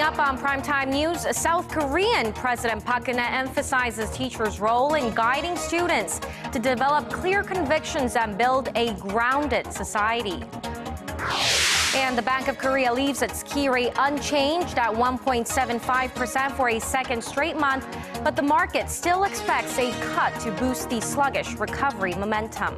up on Primetime News, South Korean President Park Geun-hye emphasizes teachers' role in guiding students to develop clear convictions and build a grounded society. And the Bank of Korea leaves its key rate unchanged at 1.75% for a second straight month, but the market still expects a cut to boost the sluggish recovery momentum.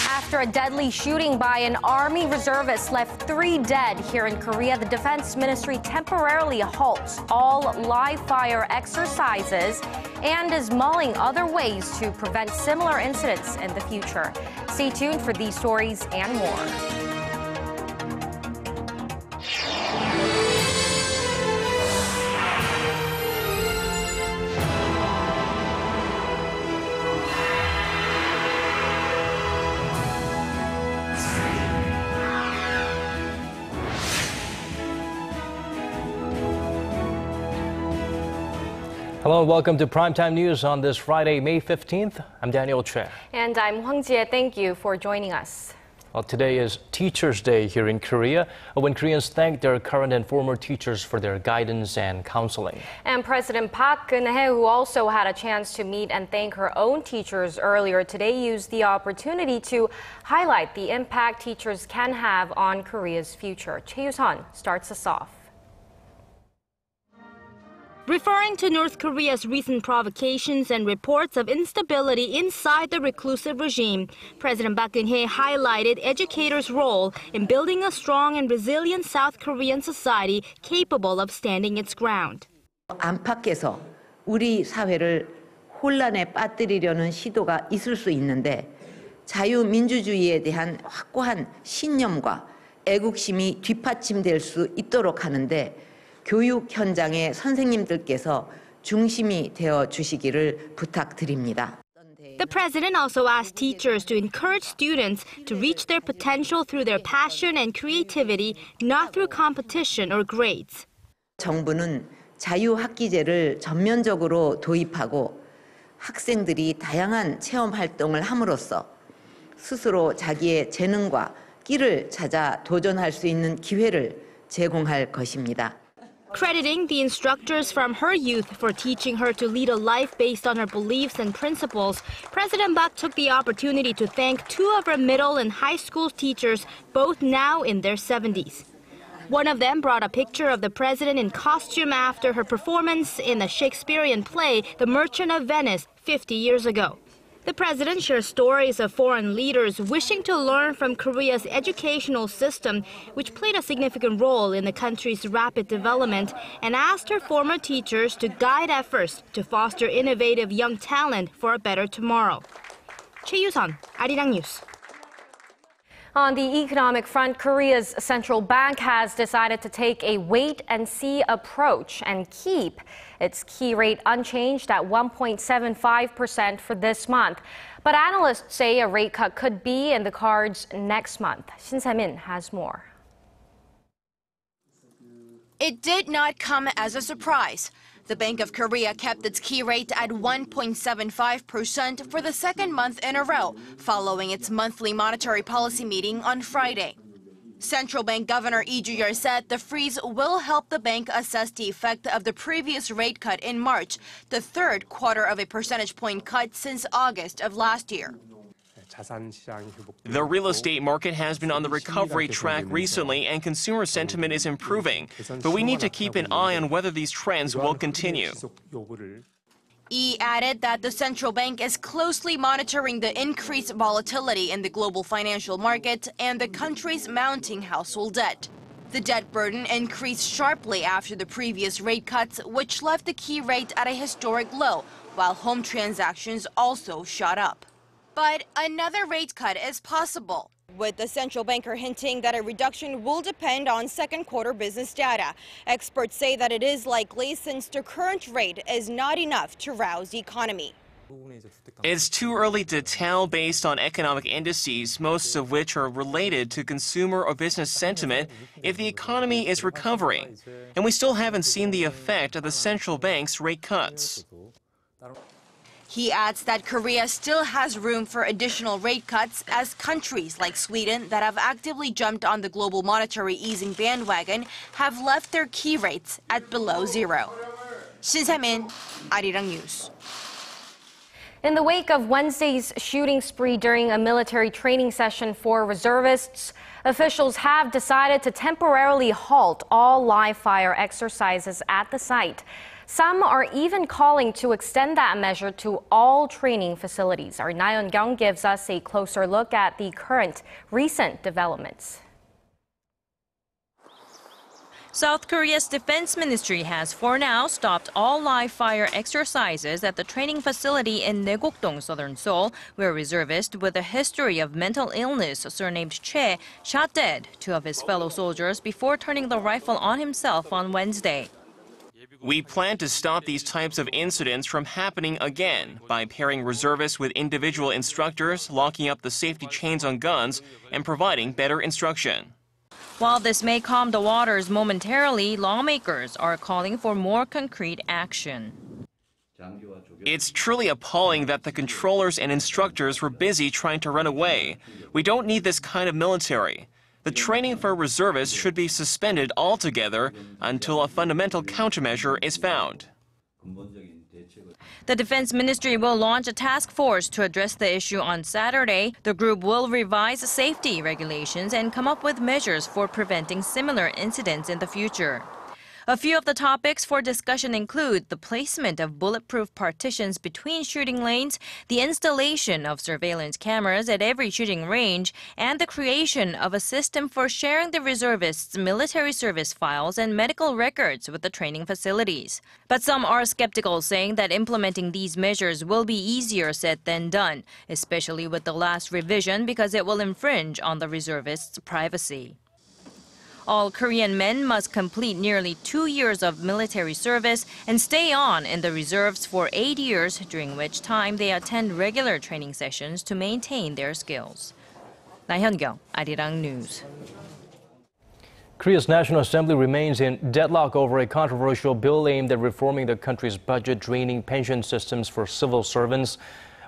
After a deadly shooting by an army reservist left 3 dead here in Korea, the Defense Ministry temporarily halts all live-fire exercises and is mulling other ways to prevent similar incidents in the future. Stay tuned for these stories and more. Hello and welcome to Primetime News on this Friday, May 15th. I'm Daniel Choy. And I'm Hwang Ji-hye. Thank you for joining us. Well, today is Teachers' Day here in Korea, when Koreans thank their current and former teachers for their guidance and counseling. And President Park Geun-hye, who also had a chance to meet and thank her own teachers earlier today, used the opportunity to highlight the impact teachers can have on Korea's future. Choi Yoo-sun starts us off. Referring to North Korea's recent provocations and reports of instability inside the reclusive regime, President Park Geun-hye highlighted educators' role in building a strong and resilient South Korean society capable of standing its ground. 안팎에서 우리 사회를 혼란에 빠뜨리려는 시도가 있을 수 있는데 자유민주주의에 대한 확고한 신념과 애국심이 뒷받침될 수 있도록 하는데 교육 현장의 선생님들께서 중심이 되어 주시기를 부탁드립니다. The president also asked teachers to encourage students to reach their potential through their passion and creativity, not through competition or grades. 정부는 자유학기제를 전면적으로 도입하고 학생들이 다양한 체험 활동을 함으로써 스스로 자기의 재능과 끼를 찾아 도전할 수 있는 기회를 제공할 것입니다. Crediting the instructors from her youth for teaching her to lead a life based on her beliefs and principles, President Park took the opportunity to thank 2 of her middle and high school teachers, both now in their 70s. One of them brought a picture of the president in costume after her performance in the Shakespearean play The Merchant of Venice 50 years ago. The president shares stories of foreign leaders wishing to learn from Korea's educational system, which played a significant role in the country's rapid development, and asked her former teachers to guide efforts to foster innovative young talent for a better tomorrow. Choi Yoo-sun, Arirang News. On the economic front, Korea's central bank has decided to take a wait-and-see approach and keep its key rate unchanged at 1.75% for this month. But analysts say a rate cut could be in the cards next month. Shin Se-min has more. It did not come as a surprise. The Bank of Korea kept its key rate at 1.75% for the second month in a row, following its monthly monetary policy meeting on Friday. Central Bank Governor Lee Ju-yeol said the freeze will help the bank assess the effect of the previous rate cut in March, the 3rd quarter of a percentage point cut since August of last year. The real estate market has been on the recovery track recently and consumer sentiment is improving, but we need to keep an eye on whether these trends will continue. Lee added that the central bank is closely monitoring the increased volatility in the global financial market and the country's mounting household debt. The debt burden increased sharply after the previous rate cuts, which left the key rate at a historic low, while home transactions also shot up. But another rate cut is possible, with the central banker hinting that a reduction will depend on second quarter business data. Experts say that it is likely since the current rate is not enough to rouse the economy. It's too early to tell based on economic indices, most of which are related to consumer or business sentiment, if the economy is recovering. And we still haven't seen the effect of the central bank's rate cuts. He adds that Korea still has room for additional rate cuts as countries like Sweden that have actively jumped on the global monetary easing bandwagon have left their key rates at below zero. Shin Se-min, Arirang News. In the wake of Wednesday's shooting spree during a military training session for reservists, officials have decided to temporarily halt all live-fire exercises at the site. Some are even calling to extend that measure to all training facilities. Our Na Yeon-kyung gives us a closer look at the recent developments. South Korea's defense ministry has for now stopped all live-fire exercises at the training facility in Naegok-dong, southern Seoul, where a reservist with a history of mental illness surnamed Choy shot dead 2 of his fellow soldiers before turning the rifle on himself on Wednesday. We plan to stop these types of incidents from happening again by pairing reservists with individual instructors, locking up the safety chains on guns, and providing better instruction. While this may calm the waters momentarily, lawmakers are calling for more concrete action. It's truly appalling that the controllers and instructors were busy trying to run away. We don't need this kind of military. The training for reservists should be suspended altogether until a fundamental countermeasure is found. The Defense Ministry will launch a task force to address the issue on Saturday. The group will revise safety regulations and come up with measures for preventing similar incidents in the future. A few of the topics for discussion include the placement of bulletproof partitions between shooting lanes, the installation of surveillance cameras at every shooting range, and the creation of a system for sharing the reservists' military service files and medical records with the training facilities. But some are skeptical, saying that implementing these measures will be easier said than done, especially with the last revision because it will infringe on the reservists' privacy. All Korean men must complete nearly 2 years of military service and stay on in the reserves for 8 years, during which time they attend regular training sessions to maintain their skills. Na Yeon-kyung, Arirang News. Korea's National Assembly remains in deadlock over a controversial bill aimed at reforming the country's budget-draining pension systems for civil servants.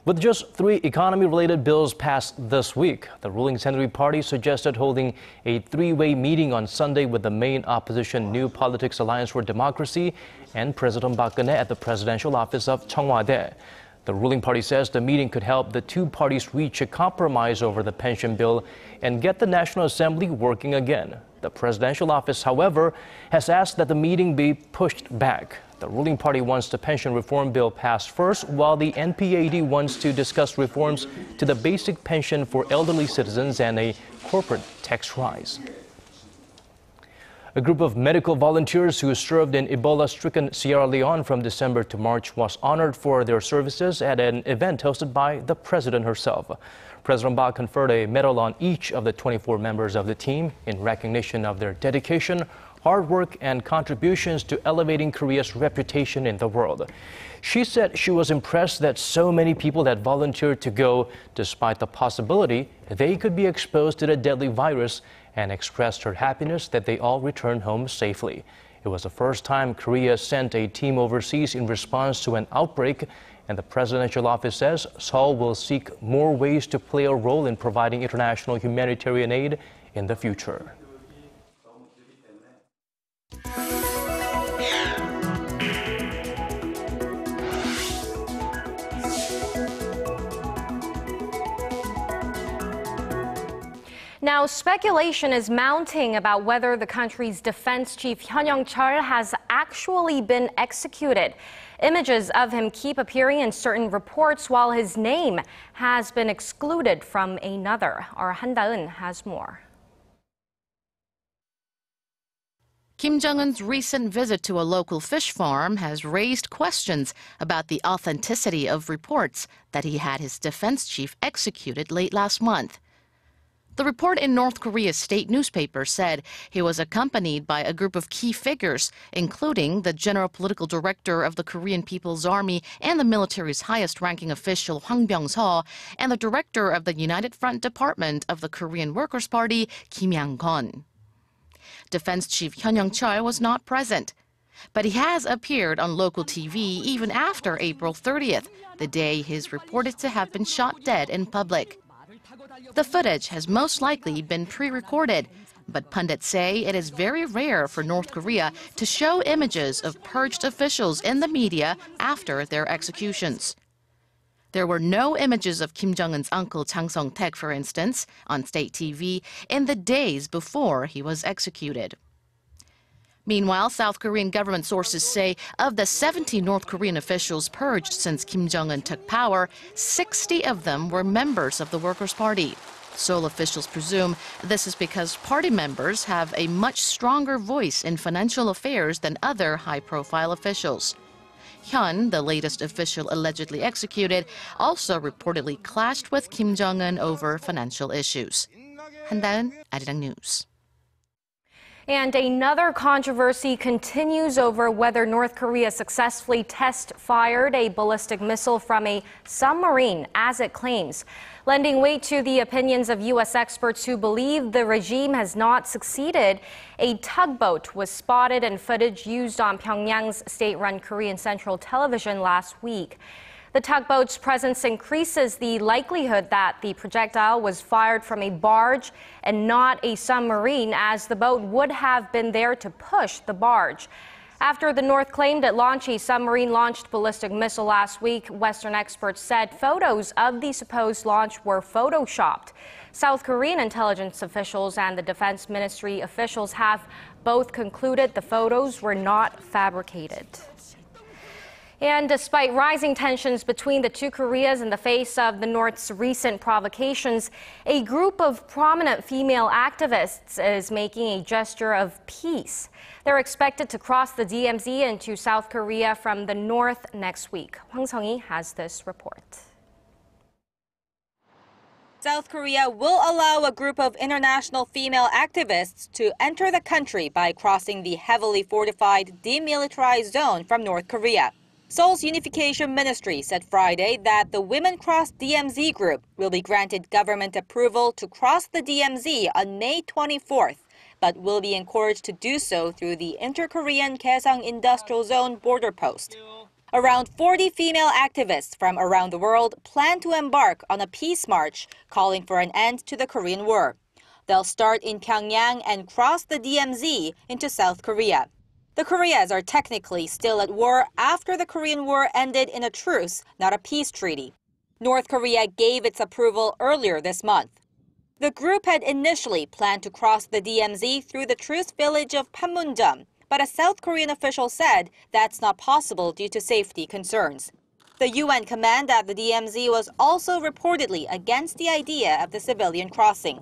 With just 3 economy-related bills passed this week, the ruling Saenuri Party suggested holding a 3-way meeting on Sunday with the main opposition New Politics Alliance for Democracy and President Park Geun-hye at the presidential office of Cheongwade. The ruling party says the meeting could help the 2 parties reach a compromise over the pension bill and get the National Assembly working again. The presidential office, however, has asked that the meeting be pushed back. The ruling party wants the pension reform bill passed first, while the NPAD wants to discuss reforms to the basic pension for elderly citizens and a corporate tax rise. A group of medical volunteers who served in Ebola-stricken Sierra Leone from December to March was honored for their services at an event hosted by the president herself. President Park conferred a medal on each of the 24 members of the team in recognition of their dedication, hard work, and contributions to elevating Korea's reputation in the world. She said she was impressed that so many people had volunteered to go despite the possibility they could be exposed to the deadly virus, and expressed her happiness that they all returned home safely. It was the first time Korea sent a team overseas in response to an outbreak, and the presidential office says Seoul will seek more ways to play a role in providing international humanitarian aid in the future. Now, speculation is mounting about whether the country's defense chief Daniel Choy has actually been executed. Images of him keep appearing in certain reports while his name has been excluded from another. Our Han Da-eun has more. Kim Jong-un's recent visit to a local fish farm has raised questions about the authenticity of reports that he had his defense chief executed late last month. The report in North Korea's state newspaper said he was accompanied by a group of key figures, including the general political director of the Korean People's Army and the military's highest-ranking official Hwang Ji-hye, and the director of the United Front Department of the Korean Workers' Party, Kim Yang-gon. Defense Chief Daniel Choy was not present. But he has appeared on local TV even after April 30th, the day he's reported to have been shot dead in public. The footage has most likely been pre-recorded, but pundits say it is very rare for North Korea to show images of purged officials in the media after their executions. There were no images of Kim Jong-un's uncle Chang Song-taek, for instance, on state TV in the days before he was executed. Meanwhile, South Korean government sources say of the 70 North Korean officials purged since Kim Jong-un took power, 60 of them were members of the Workers' Party. Seoul officials presume this is because party members have a much stronger voice in financial affairs than other high-profile officials. Hyun, the latest official allegedly executed, also reportedly clashed with Kim Jong-un over financial issues. 한다은, Arirang News. And another controversy continues over whether North Korea successfully test-fired a ballistic missile from a submarine, as it claims, lending weight to the opinions of U.S. experts who believe the regime has not succeeded. A tugboat was spotted in footage used on Pyongyang's state-run Korean Central Television last week. The tugboat's presence increases the likelihood that the projectile was fired from a barge and not a submarine, as the boat would have been there to push the barge. After the North claimed it launched a submarine-launched ballistic missile last week, Western experts said photos of the supposed launch were photoshopped. South Korean intelligence officials and the Defense Ministry officials have both concluded the photos were not fabricated. And despite rising tensions between the two Koreas in the face of the North's recent provocations, a group of prominent female activists is making a gesture of peace. They're expected to cross the DMZ into South Korea from the north next week. Hwang Ji-hye has this report. South Korea will allow a group of international female activists to enter the country by crossing the heavily fortified demilitarized zone from North Korea. Seoul's Unification Ministry said Friday that the Women Cross DMZ group will be granted government approval to cross the DMZ on May 24th, but will be encouraged to do so through the Inter-Korean Kaesong Industrial Zone border post. Around 40 female activists from around the world plan to embark on a peace march calling for an end to the Korean War. They'll start in Pyongyang and cross the DMZ into South Korea. The Koreas are technically still at war after the Korean War ended in a truce, not a peace treaty. North Korea gave its approval earlier this month. The group had initially planned to cross the DMZ through the truce village of Panmunjom, but a South Korean official said that's not possible due to safety concerns. The UN command at the DMZ was also reportedly against the idea of the civilian crossing.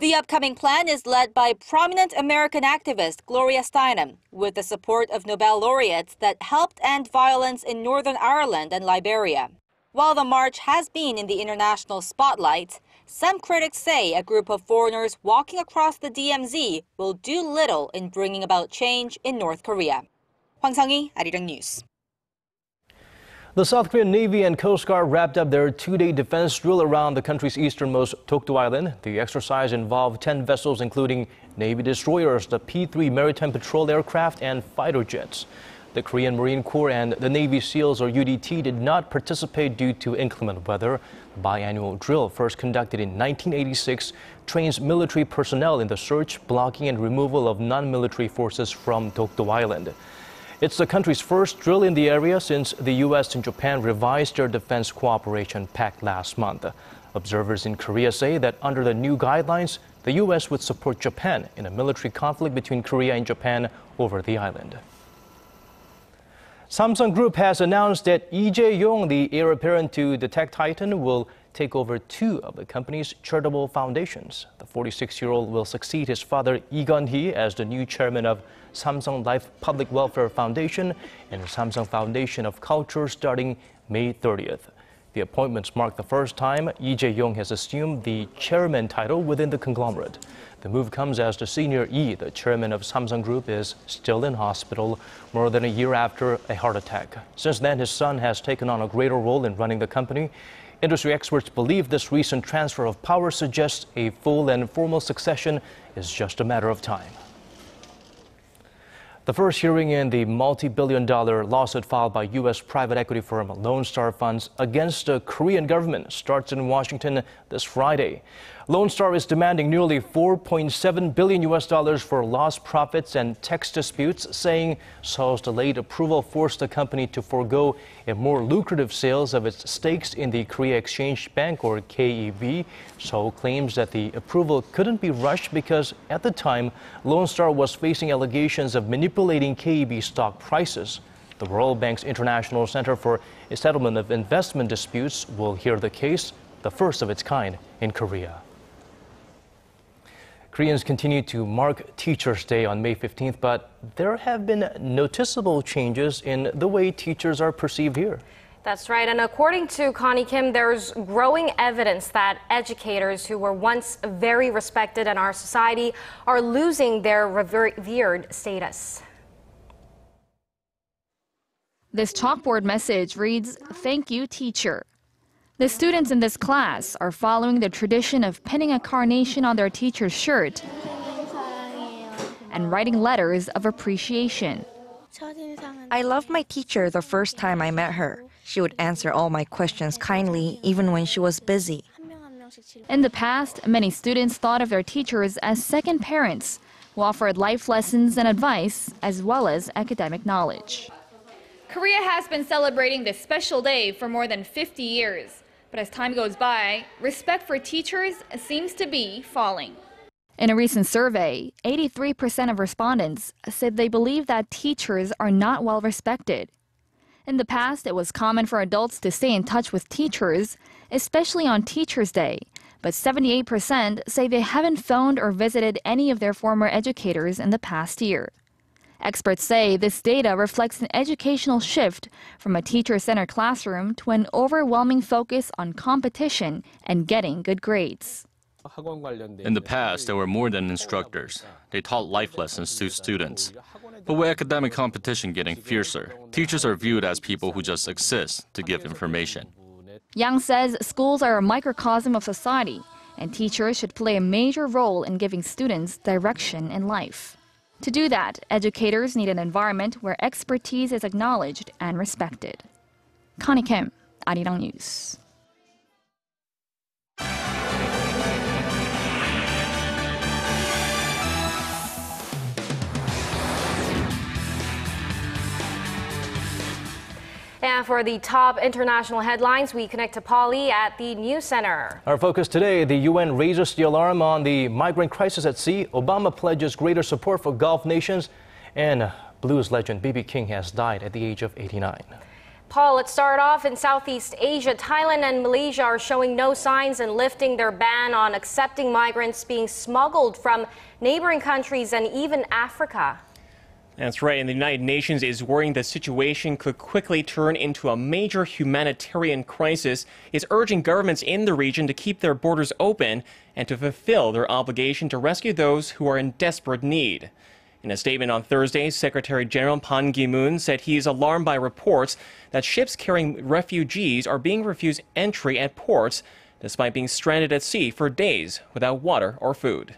The upcoming plan is led by prominent American activist Gloria Steinem, with the support of Nobel laureates that helped end violence in Northern Ireland and Liberia. While the march has been in the international spotlight, some critics say a group of foreigners walking across the DMZ will do little in bringing about change in North Korea. Hwang Ji-hye, Arirang News. The South Korean Navy and Coast Guard wrapped up their two-day defense drill around the country's easternmost Dokdo Island. The exercise involved 10 vessels, including Navy destroyers, the P-3 Maritime Patrol aircraft, and fighter jets. The Korean Marine Corps and the Navy SEALs, or UDT, did not participate due to inclement weather. The biannual drill, first conducted in 1986, trains military personnel in the search, blocking, and removal of non-military forces from Dokdo Island. It's the country's first drill in the area since the U.S. and Japan revised their defense cooperation pact last month. Observers in Korea say that under the new guidelines, the U.S. would support Japan in a military conflict between Korea and Japan over the island. Samsung Group has announced that Lee Jae-yong, the heir apparent to the tech titan, will take over two of the company's charitable foundations. The 46-year-old will succeed his father Lee Geun-hye as the new chairman of Samsung Life Public Welfare Foundation and Samsung Foundation of Culture starting May 30th. The appointments mark the first time Lee Jae-yong has assumed the chairman title within the conglomerate. The move comes as the senior Lee, the chairman of Samsung Group, is still in hospital more than a year after a heart attack. Since then, his son has taken on a greater role in running the company. Industry experts believe this recent transfer of power suggests a full and formal succession is just a matter of time. The first hearing in the multi-billion-dollar lawsuit filed by U.S. private equity firm Lone Star Funds against the Korean government starts in Washington this Friday. Lone Star is demanding nearly $4.7 billion for lost profits and tax disputes, saying Seoul's delayed approval forced the company to forego a more lucrative sales of its stakes in the Korea Exchange Bank, or KEB. Seoul claims that the approval couldn't be rushed because at the time, Lone Star was facing allegations of manipulating KEB stock prices. The World Bank's International Center for a Settlement of Investment Disputes will hear the case, the first of its kind in Korea. Koreans continue to mark Teachers' Day on May 15th, but there have been noticeable changes in the way teachers are perceived here. That's right. And according to Connie Kim, there's growing evidence that educators who were once very respected in our society are losing their revered status. This chalkboard message reads, "Thank you, teacher." The students in this class are following the tradition of pinning a carnation on their teacher's shirt and writing letters of appreciation. I loved my teacher the first time I met her. She would answer all my questions kindly, even when she was busy. In the past, many students thought of their teachers as second parents who offered life lessons and advice, as well as academic knowledge. Korea has been celebrating this special day for more than 50 years. But as time goes by, respect for teachers seems to be falling. In a recent survey, 83% of respondents said they believe that teachers are not well respected. In the past, it was common for adults to stay in touch with teachers, especially on Teachers' Day. But 78% say they haven't phoned or visited any of their former educators in the past year. Experts say this data reflects an educational shift from a teacher-centered classroom to an overwhelming focus on competition and getting good grades. In the past, there were more than instructors. They taught life lessons to students. But with academic competition getting fiercer, teachers are viewed as people who just exist to give information. Yang says schools are a microcosm of society, and teachers should play a major role in giving students direction in life. To do that, educators need an environment where expertise is acknowledged and respected. Connie Kim, Arirang News. And for the top international headlines, we connect to Polly at the News Center. Our focus today, the UN raises the alarm on the migrant crisis at sea. Obama pledges greater support for Gulf nations. And blues legend B.B. King has died at the age of 89. Paul, let's start off in Southeast Asia. Thailand and Malaysia are showing no signs in lifting their ban on accepting migrants being smuggled from neighboring countries and even Africa. That's right, and the United Nations is worrying the situation could quickly turn into a major humanitarian crisis. It's urging governments in the region to keep their borders open and to fulfill their obligation to rescue those who are in desperate need. In a statement on Thursday, Secretary General Ban Ki-moon said he is alarmed by reports that ships carrying refugees are being refused entry at ports despite being stranded at sea for days without water or food.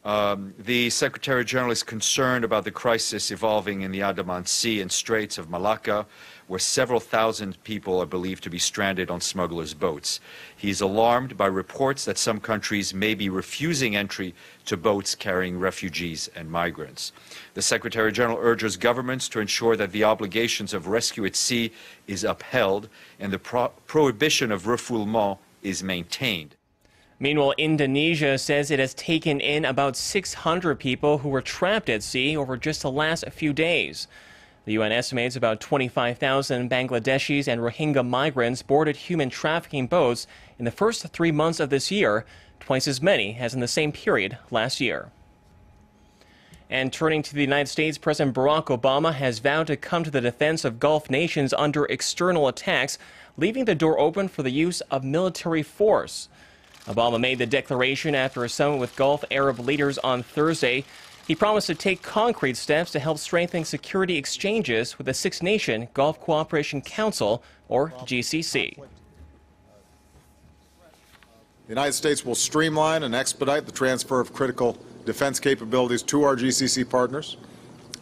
The Secretary General is concerned about the crisis evolving in the Andaman Sea and Straits of Malacca, where several thousand people are believed to be stranded on smugglers' boats. He is alarmed by reports that some countries may be refusing entry to boats carrying refugees and migrants. The Secretary General urges governments to ensure that the obligations of rescue at sea is upheld and the prohibition of refoulement is maintained. Meanwhile, Indonesia says it has taken in about 600 people who were trapped at sea over just the last few days. The UN estimates about 25,000 Bangladeshis and Rohingya migrants boarded human trafficking boats in the first 3 months of this year, twice as many as in the same period last year. And turning to the United States, President Barack Obama has vowed to come to the defense of Gulf nations under external attacks, leaving the door open for the use of military force. Obama made the declaration after a summit with Gulf Arab leaders on Thursday. He promised to take concrete steps to help strengthen security exchanges with the Six-Nation Gulf Cooperation Council, or GCC. The United States will streamline and expedite the transfer of critical defense capabilities to our GCC partners.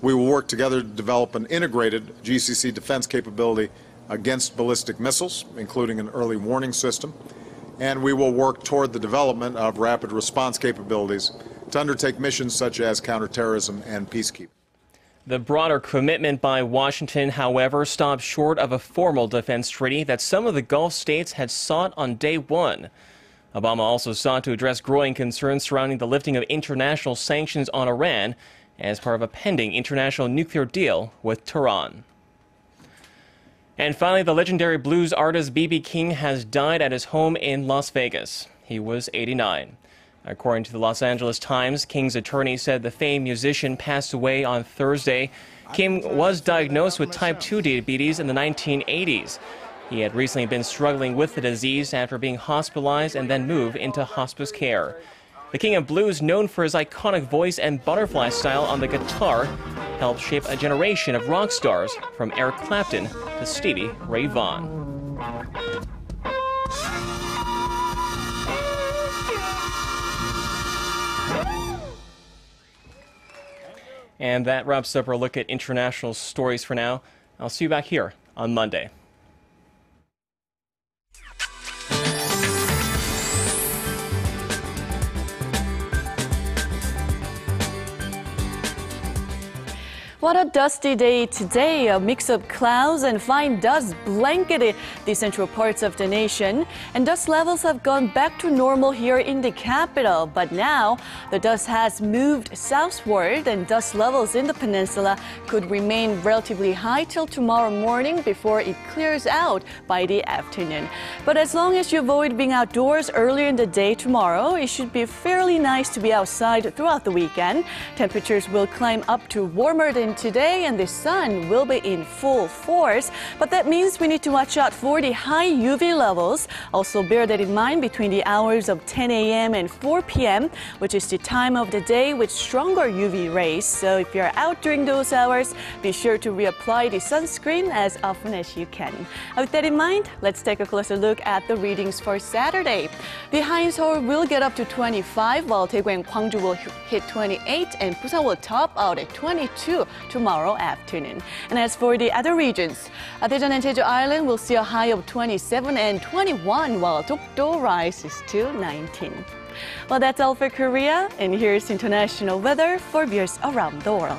We will work together to develop an integrated GCC defense capability against ballistic missiles, including an early warning system. And we will work toward the development of rapid response capabilities to undertake missions such as counterterrorism and peacekeeping. The broader commitment by Washington, however, stopped short of a formal defense treaty that some of the Gulf states had sought on day one. Obama also sought to address growing concerns surrounding the lifting of international sanctions on Iran as part of a pending international nuclear deal with Tehran. And finally, the legendary blues artist B.B. King has died at his home in Las Vegas. He was 89. According to the Los Angeles Times, King's attorney said the famed musician passed away on Thursday. King was diagnosed with type 2 diabetes in the 1980s. He had recently been struggling with the disease after being hospitalized and then moved into hospice care. The King of Blues, known for his iconic voice and butterfly style on the guitar, helped shape a generation of rock stars, from Eric Clapton to Stevie Ray Vaughan. And that wraps up our look at international stories for now. I'll see you back here on Monday. What a dusty day today. A mix of clouds and fine dust blanketed the central parts of the nation. And dust levels have gone back to normal here in the capital. But now the dust has moved southward, and dust levels in the peninsula could remain relatively high till tomorrow morning before it clears out by the afternoon. But as long as you avoid being outdoors earlier in the day tomorrow, it should be fairly nice to be outside throughout the weekend. Temperatures will climb up to warmer than today, and the sun will be in full force. But that means we need to watch out for the high UV levels. Also bear that in mind between the hours of 10 a.m. and 4 p.m., which is the time of the day with stronger UV rays. So if you're out during those hours, be sure to reapply the sunscreen as often as you can. With that in mind, let's take a closer look at the readings for Saturday. The high in Seoul will get up to 25, while Daegu and Gwangju will hit 28, and Busan will top out at 22 tomorrow afternoon. And as for the other regions, Daejeon and Jeju Island will see a high of 27 and 21, while Dokdo rises to 19. Well, that's all for Korea, and here's international weather for viewers around the world.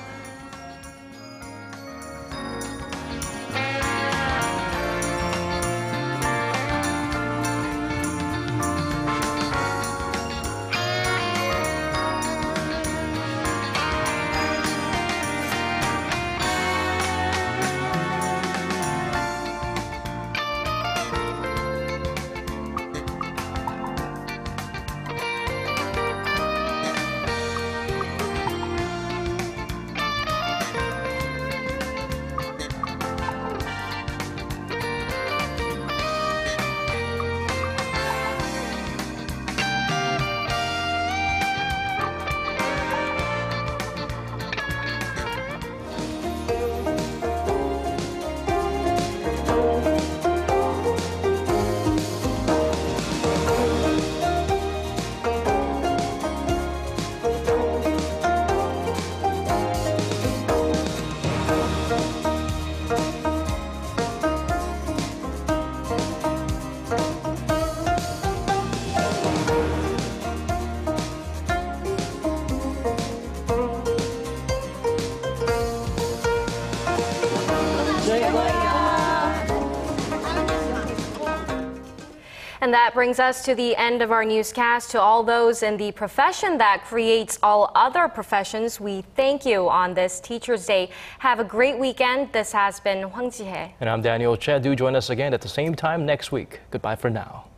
And that brings us to the end of our newscast. To all those in the profession that creates all other professions, we thank you on this Teachers' Day. Have a great weekend. This has been Hwang Ji-hye. And I'm Daniel Choy. Do join us again at the same time next week. Goodbye for now.